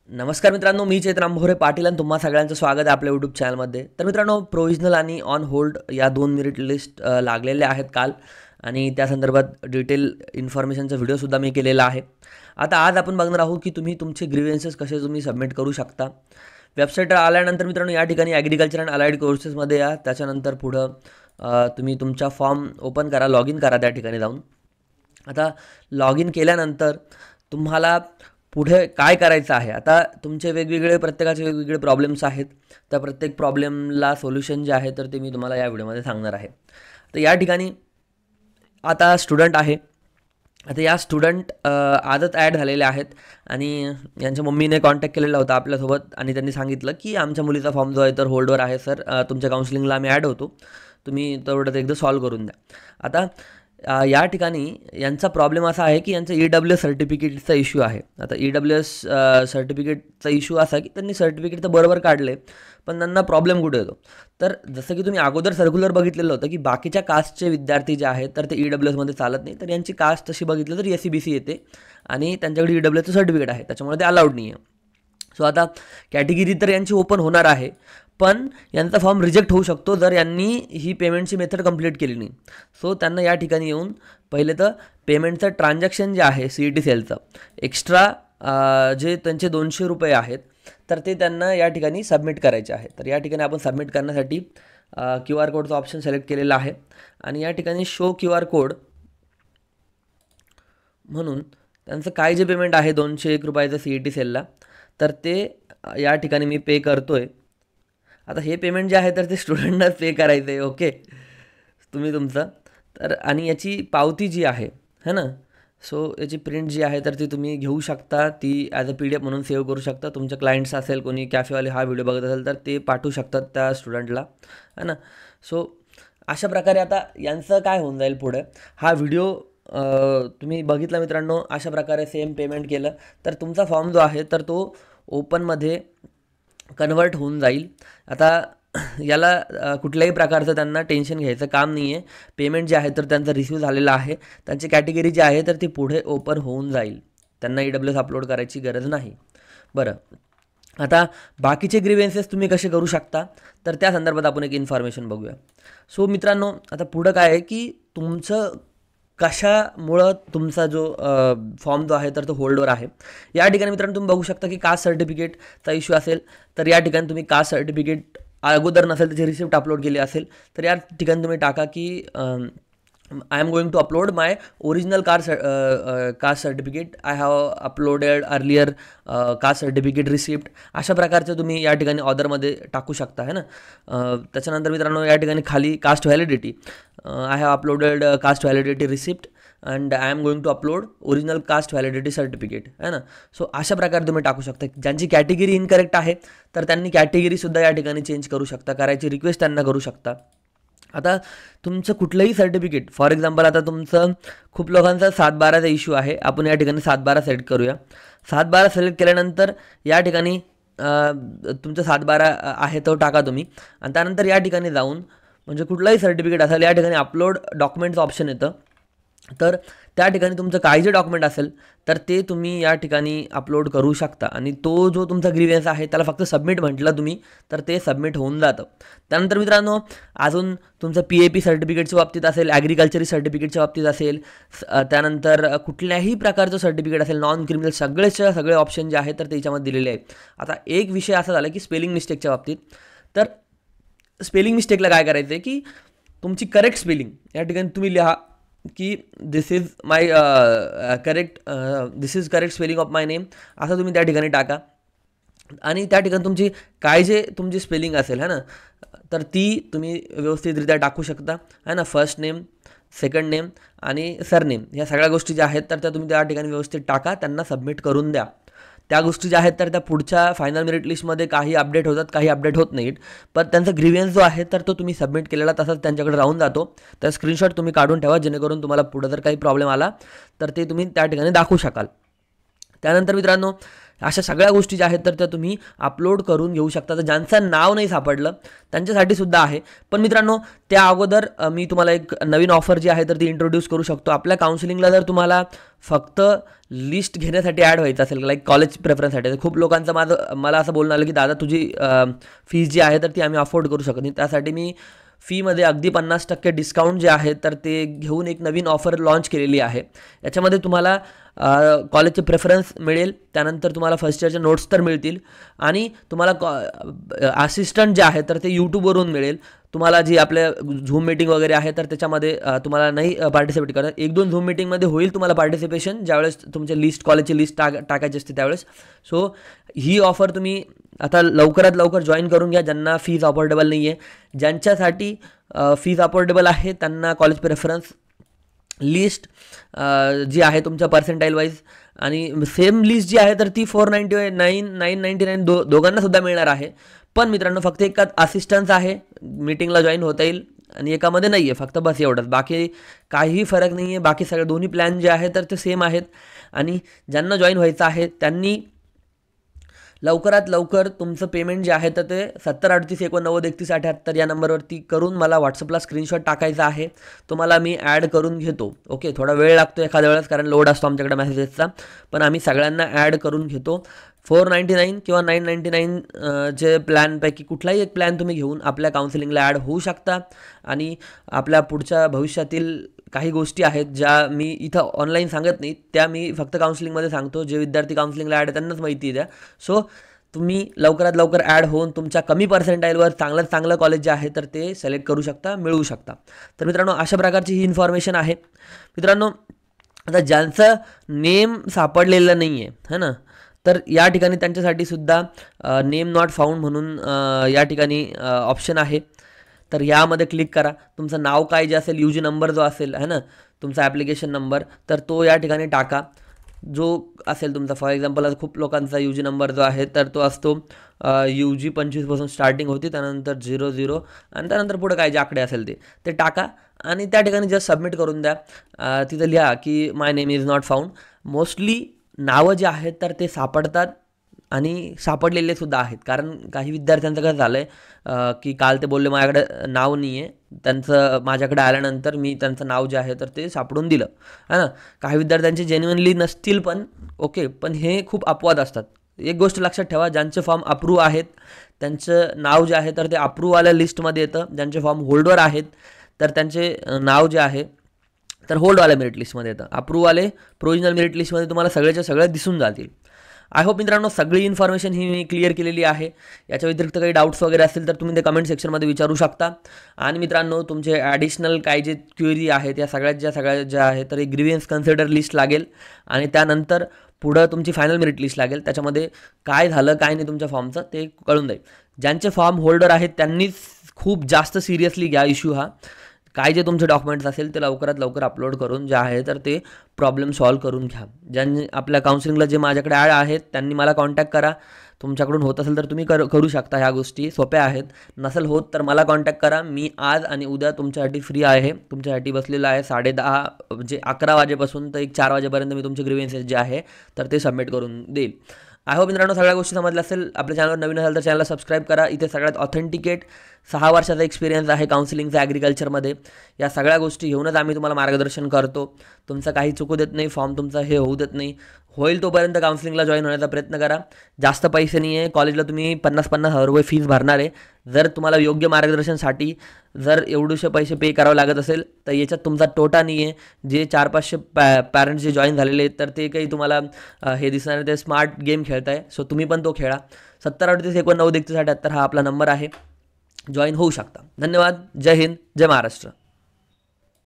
नमस्कार मित्रांनो, मी चैत्र आंभोरे पाटील आणि तुम्हा सगळ्यांचं स्वागत आहे आपल्या यूट्यूब चॅनलमध्ये. तर मित्रांनो, प्रोव्हिजनल आणि ऑन होल्ड या 2 मेरिट लिस्ट लागलेल्या आहेत काल आणि त्या संदर्भात डिटेल इन्फॉर्मेशनचा व्हिडिओसुद्धा मी केलेला आहे. आता आज आपण बघणार आहोत की तुम्ही तुमचे ग्रीव्हन्सेस कसे तुम्ही सबमिट करू शकता. वेबसाईटवर आल्यानंतर मित्रांनो या ठिकाणी ॲग्रिकल्चर अँड अलाइड कोर्सेसमध्ये या. त्याच्यानंतर पुढं तुम्ही तुमचा फॉर्म ओपन करा, लॉग इन करा त्या ठिकाणी जाऊन. आता लॉग इन केल्यानंतर तुम्हाला पुढे काय करायचं आहे. आता तुमचे प्रत्येकाचे वेगवेगळे प्रॉब्लेम्स आहेत. त्या प्रत्येक प्रॉब्लेमला सोल्युशन जे आहे तर ते मी तुम्हाला या व्हिडिओमध्ये सांगणार आहे. तर या ठिकाणी आता स्टुडंट आहे. आता या स्टुडंट आजच ॲड झालेले आहेत आणि यांच्या मम्मीने कॉन्टॅक्ट केलेला होता आपल्यासोबत आणि त्यांनी सांगितलं की आमच्या मुलीचा फॉर्म जो आहे तर होल्डवर आहे सर, तुमच्या काउन्सिलिंगला आम्ही ॲड होतो, तुम्ही तेवढं एकदा सॉल्व्ह करून द्या. आता या ठिकाणी यांचा प्रॉब्लेम असा आहे की यांचं EWS सर्टिफिकेटचा इश्यू आहे. आता EWS सर्टिफिकेटचा इश्यू असा की त्यांनी सर्टिफिकेट तर बरोबर काढले, पण त्यांना प्रॉब्लेम कुठे येतो. तर जसं की तुम्ही अगोदर सर्क्युलर बघितलेलं होतं की बाकीच्या कास्टचे विद्यार्थी जे आहेत तर ते EWSमध्ये चालत नाही. तर यांची कास्ट तशी बघितलं तर SCBC येते आणि त्यांच्याकडे EWSचं सर्टिफिकेट आहे, त्याच्यामुळे ते अलाउड नाही आहे. सो आता कॅटेगरी तर यांची ओपन होणार आहे, पण यांचा फॉर्म रिजेक्ट होऊ शकतो जर यांनी ही पेमेंटची मेथड कंप्लीट केली नाही. सो त्यांना या ठिकाणी येऊन पहिले तर पेमेंटचं ट्रान्झॅक्शन जे आहे CET सेलचं एक्स्ट्रा जे त्यांचे 200 रुपये आहेत तर ते त्यांना या ठिकाणी सबमिट करायचे आहे. तर या ठिकाणी आपण सबमिट करण्यासाठी QR कोडचा ऑप्शन सिलेक्ट केलेला आहे आणि या ठिकाणी शो QR कोड म्हणून त्यांचं काय जे पेमेंट आहे 201 रुपयाचं CET सेलला तर ते या ठिकाणी मी पे करतो आहे. आता हे पेमेंट जे आहे तर ते स्टुडंटनाच पे करायचं आहे. ओके, तुम्ही तुमचं तर आणि याची पावती जी आहे है ना, सो याची प्रिंट जी आहे तर ती तुम्ही घेऊ शकता, ती ॲज अ PDF म्हणून सेव्ह करू शकता. तुमच्या क्लायंट्स असेल, कोणी कॅफेवाले हा व्हिडिओ बघत असेल तर ते पाठवू शकतात त्या स्टुडंटला है ना. सो अशा प्रकारे आता यांचं काय होऊन जाईल पुढे. हा व्हिडिओ तुम्ही बघितला मित्रांनो, अशा प्रकारे सेम पेमेंट केलं तर तुमचा फॉर्म जो आहे तर तो ओपनमध्ये कन्वर्ट होऊन जाईल. आता याला कुठल्याही प्रकारचं त्यांना टेन्शन घ्यायचं काम नाही आहे. पेमेंट जे आहे तर त्यांचं रिसीव झालेलं आहे, त्यांची कॅटेगरी जी आहे तर ती पुढे ओपन होऊन जाईल, त्यांना EWS अपलोड करायची गरज नाही. बरं, आता बाकीचे ग्रीव्हन्सेस तुम्ही कसे करू शकता तर त्या संदर्भात आपण एक इन्फॉर्मेशन बघूया. सो मित्रांनो, आता पुढं काय आहे की तुमचं कशामुळं तुमचा जो फॉर्म जो आहे तर तो होल्डवर आहे. या ठिकाणी मित्रांनो तुम्ही बघू शकता की कास्ट सर्टिफिकेटचा इश्यू असेल तर या ठिकाणी तुम्ही कास्ट सर्टिफिकेट अगोदर नसेल त्याची रिसिप्ट अपलोड केली असेल तर या ठिकाणी तुम्ही टाका की I am going to upload my original caste certificate, I have uploaded earlier caste certificate receipt. अशा प्रकारचं तुम्ही या ठिकाणी ऑर्डरमध्ये टाकू शकता है ना. त्याच्यानंतर मित्रांनो या ठिकाणी खाली caste validity, I have uploaded caste validity receipt and I am going to upload original caste validity certificate है ना. सो अशा प्रकारे तुम्ही टाकू शकता. ज्यांची कॅटेगरी इनकरेक्ट आहे तर त्यांनी कॅटेगरीसुद्धा या ठिकाणी चेंज करू शकता, करायची रिक्वेस्ट त्यांना करू शकता. आता तुमचं कुठलंही सर्टिफिकेट, फॉर एक्झाम्पल आता तुमचं खूप लोकांचा 7/12चा इश्यू आहे, आपण या ठिकाणी 7/12 सिलेक्ट करूया. 7/12 सिलेक्ट केल्यानंतर या ठिकाणी तुमचं 7/12 आहे तो टाका तुम्ही आणि त्यानंतर या ठिकाणी जाऊन म्हणजे कुठलाही सर्टिफिकेट असेल या ठिकाणी अपलोड डॉक्युमेंटचं ऑप्शन येतं. तर त्या ठिकाणी तुमचं काही जे डॉक्युमेंट असेल तर ते तुम्ही या ठिकाणी अपलोड करू शकता आणि तो जो तुमचा ग्रीव्हन्स आहे त्याला फक्त सबमिट म्हटलं तुम्ही तर ते सबमिट होऊन जातं. त्यानंतर मित्रांनो अजून तुमचं PAP सर्टिफिकेटच्या बाबतीत असेल, ॲग्रिकल्चर सर्टिफिकेटच्या बाबतीत असेल, त्यानंतर कुठल्याही प्रकारचं सर्टिफिकेट असेल, नॉन क्रिमिनल सगळे ऑप्शन जे आहेत तर त्याच्यामध्ये दिलेले आहेत. आता एक विषय असा झाला की स्पेलिंग मिस्टेकच्या बाबतीत. तर स्पेलिंग मिस्टेकला काय करायचं आहे की तुमची करेक्ट स्पेलिंग या ठिकाणी तुम्ही लिहा की this is correct spelling of my name असं तुम्ही त्या ठिकाणी टाका आणि त्या ठिकाणी तुमची काय जे तुमची स्पेलिंग असेल है ना तर ती तुम्ही व्यवस्थितरित्या टाकू शकता है ना. फर्स्ट नेम, सेकंड नेम आणि सरनेम ह्या सगळ्या गोष्टी ज्या आहेत तर त्या तुम्ही त्या ठिकाणी व्यवस्थित टाका, त्यांना सबमिट करून द्या. त्या गोष्टी ज्या आहेत तर त्या पुढच्या फायनल मेरिट लिस्टमध्ये काही अपडेट होतात, काही अपडेट होत नाहीत, पण त्यांचा ग्रीव्हन्स जो आहे तर तो तुम्ही सबमिट केलेला तसाच त्यांच्याकडे राहून जातो. तर स्क्रीनशॉट तुम्ही काढून ठेवा जेणेकरून तुम्हाला पुढं जर काही प्रॉब्लेम आला तर ते तुम्ही त्या ठिकाणी दाखवू शकाल. त्यानंतर मित्रांनो अशा सगळ्या गोष्टी ज्या आहेत तर त्या तुम्ही अपलोड करून घेऊ शकता. तर ज्यांचं नाव नाही सापडलं त्यांच्यासाठी सुद्धा आहे. पण मित्रांनो त्या अगोदर मी तुम्हाला एक नवीन ऑफर जी आहे तर ती इंट्रोड्यूस करू शकतो. आपल्या काउन्सिलिंगला जर तुम्हाला फक्त लिस्ट घेण्यासाठी ॲड व्हायचं असेल, लाईक कॉलेज प्रेफरन्ससाठी, तर खूप लोकांचं मला असं बोलणं आलं की दादा तुझी फीस जी आहे तर ती आम्ही अफोर्ड करू शकत नाही. त्यासाठी मी फीमध्ये अगदी 50% डिस्काउंट जे आहे तर ते घेऊन एक नवीन ऑफर लॉन्च केलेली आहे. याच्यामध्ये तुम्हाला कॉलेजचे प्रेफरन्स मिळेल, त्यानंतर तुम्हाला फर्स्ट इयरचे नोट्स तर मिळतील आणि तुम्हाला असिस्टंट जे आहे तर ते यूट्यूबवरून मिळेल. तुम्हाला जी आपल्या झूम मीटिंग वगैरे आहे तर त्याच्यामध्ये तुम्हाला नाही पार्टिसिपेट करा. 1-2 झूम मीटिंगमध्ये होईल तुम्हाला पार्टिसिपेशन, ज्यावेळेस तुमच्या कॉलेजची लिस्ट टाकायची असते त्यावेळेस. सो ही ऑफर तुम्ही आता लवकरात लवकर जॉईन करून घ्या ज्यांना फीज अफोर्डेबल नाही आहे. ज्यांच्यासाठी फीज अफोर्डेबल आहे त्यांना कॉलेज प्रेफरन्स लिस्ट जी आहे तुमच्या पर्सेंटाईल वाईज आणि सेम लिस्ट जी आहे तर ती 499 999 दोघांनासुद्धा मिळणार आहे. पण मित्रांनो फक्त एकात असिस्टन्स आहे, मीटिंगला जॉईन होता येईल आणि एकामध्ये नाही आहे, फक्त बस एवढंच. बाकी काहीही फरक नाही आहे. बाकी सगळे दोन्ही प्लॅन जे आहे तर ते सेम आहेत. आणि ज्यांना जॉईन व्हायचं आहे त्यांनी लवकरात लवकर तुमचं पेमेंट जे आहे तर ते 7038893178 या नंबरवरती करून मला व्हॉट्सअपला स्क्रीनशॉट टाकायचा आहे. तुम्हाला मी ॲड करून घेतो. ओके, थोडा वेळ लागतो एखाद्या वेळेस कारण लोड असतो आमच्याकडे मेसेजेसचा, पण आम्ही सगळ्यांना ॲड करून घेतो. 499 किंवा 999 जे प्लॅनपैकी कुठलाही एक प्लॅन तुम्ही घेऊन आपल्या काउन्सिलिंगला ॲड होऊ शकता. आणि आपल्या पुढच्या भविष्यातील काही गोष्टी आहेत ज्या मी इथं ऑनलाईन सांगत नाही, त्या मी फक्त काउन्सिलिंगमध्ये सांगतो. जे विद्यार्थी काउन्सिलिंगला ॲड आहे त्यांनाच माहिती द्या. सो तुम्ही लवकरात लवकर ॲड होऊन तुमच्या कमी पर्सेंटाईलवर चांगलं कॉलेज जे आहे तर ते सिलेक्ट करू शकता, मिळवू शकता. तर मित्रांनो अशा प्रकारची ही इन्फॉर्मेशन आहे. मित्रांनो आता ज्यांचं नेम सापडलेलं नाही आहे है ना, तर या ठिकाणी त्यांच्यासाठी सुद्धा नेम नॉट फाउंड म्हणून या ठिकाणी ऑप्शन आहे. तर यामध्ये क्लिक करा. तुमचं नाव काय जे असेल, UG नंबर जो असेल है ना, तुमचा ॲप्लिकेशन नंबर, तर तो या ठिकाणी टाका जो असेल तुमचा. फॉर एक्झाम्पल आता खूप लोकांचा UG नंबर जो आहे तर तो असतो UG 25 पासून स्टार्टिंग होती, त्यानंतर 00 आणि त्यानंतर पुढे काय जे आकडे असेल ते टाका आणि त्या ठिकाणी जस्ट सबमिट करून द्या. तिथं लिहा की my name is not found. Mostly नावं जे आहेत तर ते सापडतात आणि सापडलेले सुद्धा आहेत. कारण काही विद्यार्थ्यांचं कसं झालं आहे की काल ते बोलले माझ्याकडे नाव नाही आहे, त्यांचं माझ्याकडे आल्यानंतर मी त्यांचं नाव जे आहे तर ते सापडून दिलं है ना. काही विद्यार्थ्यांचे जेन्युइनली नसतील पण ओके, पण हे खूप अपवाद असतात. एक गोष्ट लक्षात ठेवा, ज्यांचे फॉर्म अप्रूव्ह आहेत त्यांचं नाव जे आहे तर ते अप्रूव्हवाल्या लिस्टमध्ये येतं. ज्यांचे फॉर्म होल्डवर आहेत तर त्यांचे नाव जे आहे तर होल्डवाल्या मेरिट लिस्टमध्ये येतं. अप्रूव्हवाले प्रोविजनल मेरिट लिस्टमध्ये तुम्हाला सगळ्याच्या सगळ्या दिसून जातील. आय होप मित्रांनो सगळी इन्फॉर्मेशन ही मी क्लिअर केलेली आहे. याच्या व्यतिरिक्त काही डाऊट्स वगैरे असतील तर तुम्ही ते कमेंट सेक्शनमध्ये विचारू शकता. आणि मित्रांनो तुमचे ॲडिशनल काय जे क्वेरी आहेत या सगळ्या ज्या आहेत तर एक ग्रीव्हन्स कन्सिडर लिस्ट लागेल आणि त्यानंतर पुढं तुमची फायनल मेरिट लिस्ट लागेल. त्याच्यामध्ये काय झालं काय नाही तुमच्या फॉर्मचं ते कळून जाईल. ज्यांचे फॉर्म होल्डर आहेत त्यांनीच खूप जास्त सिरियसली घ्या इश्यू हा. काय जे तुमचे डॉक्युमेंट्स असेल ते लवकरात लवकर अपलोड करून जे आहे तर ते प्रॉब्लेम सॉल्व्ह करून घ्या. ज्यांनी आपल्या काउन्सिलिंगला जे माझ्याकडे ॲड आहेत त्यांनी मला कॉन्टॅक्ट करा. तुमच्याकडून होत असेल तर तुम्ही करू शकता. ह्या गोष्टी सोप्या आहेत. नसेल होत तर मला कॉन्टॅक्ट करा. मी आज आणि उद्या तुमच्यासाठी फ्री आहे, तुमच्यासाठी बसलेला आहे. 10:30 म्हणजे 11 वाजेपासून तर 4 वाजेपर्यंत मी तुमचे ग्रीव्हन्सेस जे आहे तर ते सबमिट करून देईल. आय होप मित्रांनो सगळ्या गोष्टी समजल्या असेल. आपल्या चॅनलवर नवीन असेल तर चॅनलला सबस्क्राईब करा. इथे सगळ्यात ऑथेंटिकेट 6 वर्षाचा एक्सपिरियन्स आहे काउन्सिलिंगचा ॲग्रिकल्चरमध्ये. या सगळ्या गोष्टी घेऊनच आम्ही तुम्हाला मार्गदर्शन करतो. तुमचं काही चुकू देत नाही, फॉर्म तुमचा हे होऊ देत नाही. होईल तोपर्यंत काउन्सिलिंगला जॉईन होण्याचा प्रयत्न करा. जास्त पैसे नाही आहे, कॉलेजला तुम्ही 50-50 हजार रुपये फीस भरणार आहे. जर तुम्हाला योग्य मार्गदर्शनसाठी जर एवढेसे पैसे पे करावे लागत असेल तर याच्यात तुमचा तोटा नाही आहे. जे 400-500 पॅरेंट्स जे जॉईन झालेले आहेत तर ते काही तुम्हाला हे दिसणार आहे ते स्मार्ट गेम खेळताय. सो तुम्ही पण तो खेळा. 7038893178 हा आपला नंबर आहे. जॉईन होऊ शकता. धन्यवाद. जय हिंद, जय महाराष्ट्र.